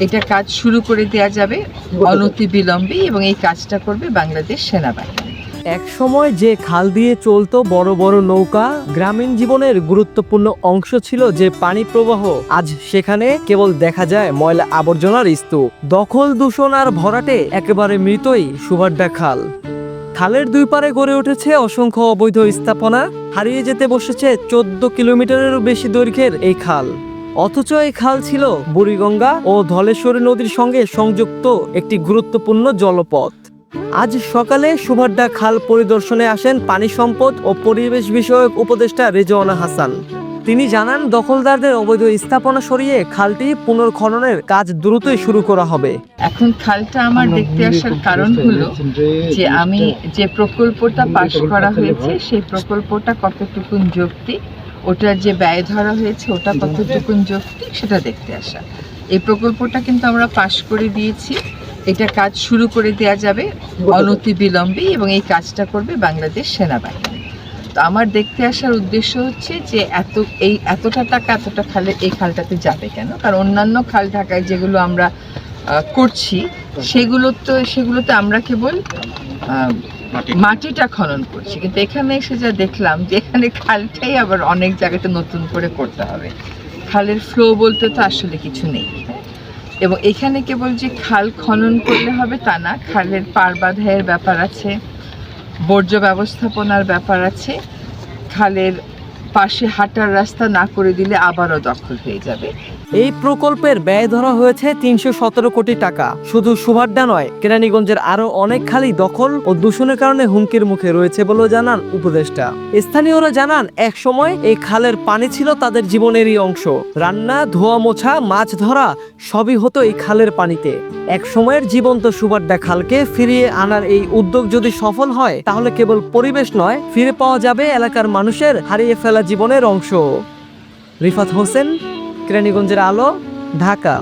এটা কাজ শুরু করে দেয়া যাবে অনতিবিলম্বে এবং এই কাজটা করবে বাংলাদেশ সেনাবাহিনী। এক সময় যে খাল দিয়ে চলতো বড় বড় নৌকা, গ্রামীণ জীবনের গুরুত্বপূর্ণ অংশ ছিল যে পানি প্রবাহ, আজ সেখানে কেবল দেখা যায় ময়লা আবর্জনার স্তূপ। দখল, দূষণ আর ভরাটে একেবারে মৃতই সুভাড্ডা খাল। খালের দুই পারে গড়ে উঠেছে অসংখ্য অবৈধ স্থাপনা, হারিয়ে যেতে বসেছে 14 কিলোমিটারেরও বেশি দৈর্ঘ্যের এই খাল। অথচ এই খাল ছিল বুড়িগঙ্গা ও ধলেশ্বরী নদীর সঙ্গে সংযুক্ত একটি গুরুত্বপূর্ণ জলপথ। আজ সকালে সুভাড্ডা খাল পরিদর্শনে আসেন পানি সম্পদ ও পরিবেশ বিষয়ক উপদেষ্টা রেজওয়ানা হাসান। তিনি জানান, দখলদারদের অবৈধ স্থাপনা সরিয়ে খালটি পুনর্খননের কাজ দ্রুতই শুরু করা হবে। এখন খালটা আমার দেখতে আসার কারণ হলো যে আমি যে প্রকল্পটা পাশ করা হয়েছে সেই প্রকল্পটা কতটুকুন যৌক্তিক, ওটার যে ব্যয় ধরা হয়েছে ওটা কতটুকুন যৌক্তিক সেটা দেখতে আসা। এই প্রকল্পটা কিন্তু আমরা পাশ করে দিয়েছি, এটা কাজ শুরু করে দেয়া যাবে অনতিবিলম্বে এবং এই কাজটা করবে বাংলাদেশ সেনাবাহিনী। তো আমার দেখতে আসার উদ্দেশ্য হচ্ছে যে এতটা টাকা এতটা এই খালটাতে যাবে কেন? কারণ অন্যান্য খাল ঢাকায় যেগুলো আমরা করছি সেগুলোতে আমরা কেবল মাটিটা খনন করছি, কিন্তু এখানে এসে যা দেখলাম যে এখানে খালটাই আবার অনেক জায়গাতে নতুন করে করতে হবে। খালের ফ্লো বলতে তো আসলে কিছু নেই, এবং এখানে কেবল যে খাল খনন করলে হবে তা না, খালের পার বাঁধাইয়ের ব্যাপার আছে, বর্জ্য ব্যবস্থাপনার ব্যাপার আছে। খালের পাশে হাঁটার রাস্তা না করে দিলে আবারও দখল হয়ে যাবে। এই প্রকল্পের ব্যয় ধরা হয়েছে 317 কোটি টাকা। শুধু সুভাড্ডা নয়, কেরানীগঞ্জের আরো অনেক খালি দখল ও দূষণের কারণে হুমকির মুখে রয়েছে বলেও জানান উপদেষ্টা। স্থানীয়রা জানান, এক সময় এই খালের পানি ছিল তাদের জীবনেরই অংশ। রান্না, ধোয়া মোছা, মাছ ধরা সবই হতো এই খালের পানিতে। এক সময়ের জীবন্ত সুভাড্ডা খালকে ফিরিয়ে আনার এই উদ্যোগ যদি সফল হয়, তাহলে কেবল পরিবেশ নয়, ফিরে পাওয়া যাবে এলাকার মানুষের হারিয়ে ফেলা জীবনের অংশ। রিফাত হোসেন, কেরানীগঞ্জের আলো, ঢাকা।